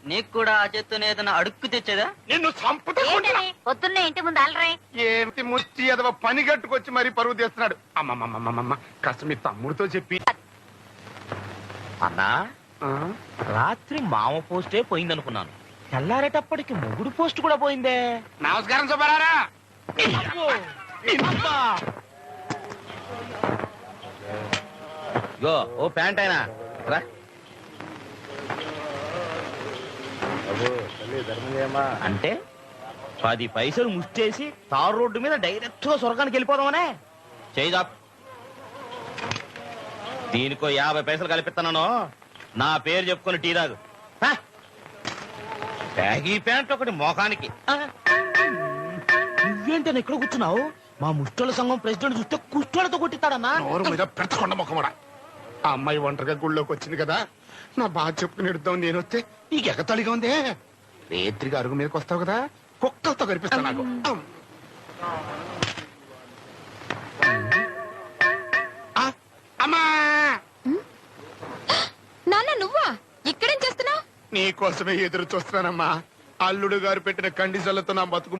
నీకు కూడా ఆ చేత్తోనే ఏదైనా అడుక్కు తెచ్చేదా? నిన్ను చంపుతా పొద్దున్నే ఇంటి ముందు అలరే. ఏమిటి ముచ్చి ఎదవ పని కట్టుకొచ్చి మరీ పరువు తీస్తున్నాడు. అమ్మమ్మమ్మమ్మమ్మ కాస్త మీ తమ్ముడితో చెప్పి. అన్నా రాత్రి మామ పోస్టే పోయిందనుకున్నాను, తెల్లారేటప్పటికి మొగుడు పోస్ట్ కూడా పోయిందే. నమస్కారం సుబ్బారారా. ఓ ప్యాంట్ అయినా రా. అంటే 10 పైసలు ముష్టేసి తారు రోడ్డు మీద డైరెక్ట్ గా స్వర్గానికి వెళ్ళిపోదామనే. చేయిదా, దీనికో 50 పైసలు కలిపిస్తున్నాను, నా పేరు చెప్పుకొని టీ తాగు. బ్యాగీ ప్యాంట్ ఒకటి మోకానికి. నువ్వేంటని ఎక్కడ కూర్చున్నావు? మా ముష్టోళ్ళ సంఘం ప్రెసిడెంట్ చూస్తే కుష్టోళ్ళతో కొట్టిస్తాడన్నా. నోరు మీద పెట్టకుండా ముఖమడా. ఆ అమ్మాయి ఒంటరిగా గుళ్ళోకి వచ్చింది కదా, నా బాధ చెప్పుకుని ఎడుద్దాం నేను వస్తే నీకు ఎగతళిగా ఉందే. రేత్రిగా అరుగు మీదకి వస్తావు కదా, కుక్కలతో కనిపిస్తా నాకు. అమ్మా నాన్న నువ్వా ఇక్కడేం చేస్తున్నావు? నీకోసమే ఎదురు చూస్తున్నానమ్మా. అల్లుడు గారు పెట్టిన కండిషన్లతో నా బతుకు